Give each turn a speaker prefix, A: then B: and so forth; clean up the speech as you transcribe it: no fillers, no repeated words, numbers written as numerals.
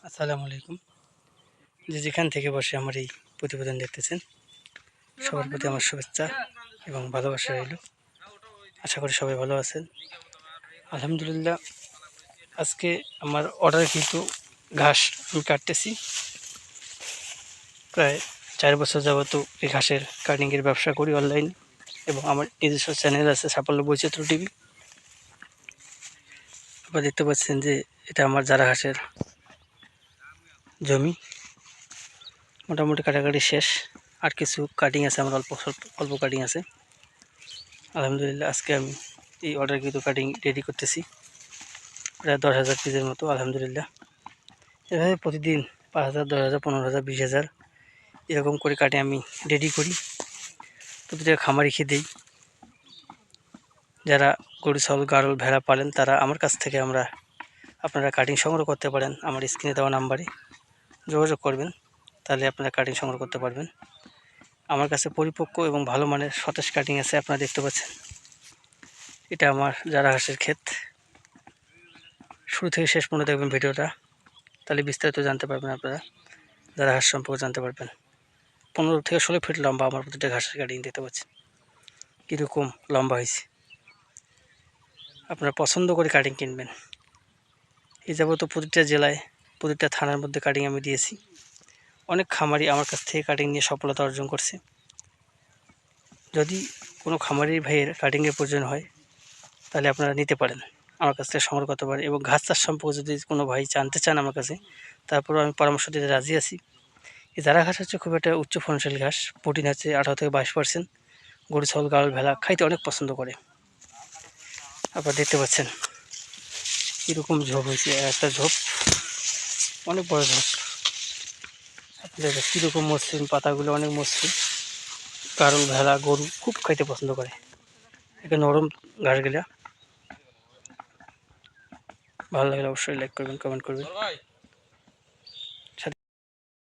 A: আসসালামু আলাইকুম। যেখান থেকে বসে আমার এই প্রতিবেদন দেখতেছেন, সবার প্রতি আমার শুভেচ্ছা এবং ভালোবাসা রইল। আশা করি সবাই ভালো আছেন। আলহামদুলিল্লাহ, আজকে আমার অর্ডার কিন্তু ঘাস আমি কাটতেছি। প্রায় 4 বছর যাবত এই ঘাসের কাটিংয়ের ব্যবসা করি অনলাইন, এবং আমার নিজস্ব চ্যানেল আছে সাফল্য বৈচিত্র্য টিভি। আপনারা দেখতে পাচ্ছেন যে এটা আমার জারা ঘাসের জমি। মোটামুটি কাটাকাটি শেষ, আর কিছু কাটিং আছে, আমার অল্প অল্প কাটিং আছে। আলহামদুলিল্লাহ, আজকে আমি এই অর্ডার কিন্তু কাটিং রেডি করতেছি প্রায় 10,000 পিসের মতো। আলহামদুলিল্লাহ, এভাবে প্রতিদিন 5,000, 10,000, 15,000, 20,000 এরকম করে কাটিং আমি রেডি করি। প্রতিটা খামারিকে দিই। যারা গরু, ছাগল, গাড়ল, ভেড়া পালেন তারা আমার কাছ থেকে আপনারা কাটিং সংগ্রহ করতে পারেন। আমার স্ক্রিনে দেওয়া নাম্বারে যোগাযোগ করবেন, তাহলে আপনারা কাটিং সংগ্রহ করতে পারবেন। আমার কাছে পরিপক্ক এবং ভালো মানের সতেজ কাটিং আছে। আপনারা দেখতে পাচ্ছেন, এটা আমার জারা ঘাসের ক্ষেত। শুরু থেকে শেষ পর্যন্ত দেখবেন ভিডিওটা, তাহলে বিস্তারিত জানতে পারবেন। আপনারা জারা ঘাস সম্পর্কে জানতে পারবেন। 15 থেকে 16 ফিট লম্বা আমার প্রতিটা ঘাসের কাটিং দেখতে পাচ্ছেন কীরকম লম্বা হয়েছে। আপনারা পছন্দ করে কাটিং কিনবেন। এই যাবত প্রতিটা জেলায়, প্রতিটা থানার মধ্যে কাটিং আমি দিয়েছি। অনেক খামারি আমার কাছ থেকে কাটিং নিয়ে সফলতা অর্জন করছে। যদি কোনো খামারি ভাইয়ের কাটিংয়ের প্রয়োজন হয়, তাহলে আপনারা নিতে পারেন, আমার কাছ থেকে সংগ্রহ করতে পারেন। এবং ঘাস চাষ সম্পর্কে যদি কোনো ভাই জানতে চান আমার কাছে, তারপরেও আমি পরামর্শ দিতে রাজি আছি। এই জারা ঘাস হচ্ছে খুব একটা উচ্চ ফলনশীল ঘাস। প্রোটিন আছে 18 থেকে 22%। গরু, ছাগল, গাড়ল, ভেড়া খাইতে অনেক পছন্দ করে। আপনারা দেখতে পাচ্ছেন কীরকম ঝোপ হয়েছে, একটা ঝোপ, অনেক বড় ঝোপ। আপনাদের কীরকম মসৃণ, পাতাগুলো অনেক মসৃণ। গাড়ল, ভেড়া, গরু খুব খাইতে পছন্দ করে। এখানে নরম ঘাসগুলা। ভালো লাগলে অবশ্যই লাইক করবেন, কমেন্ট করবেন।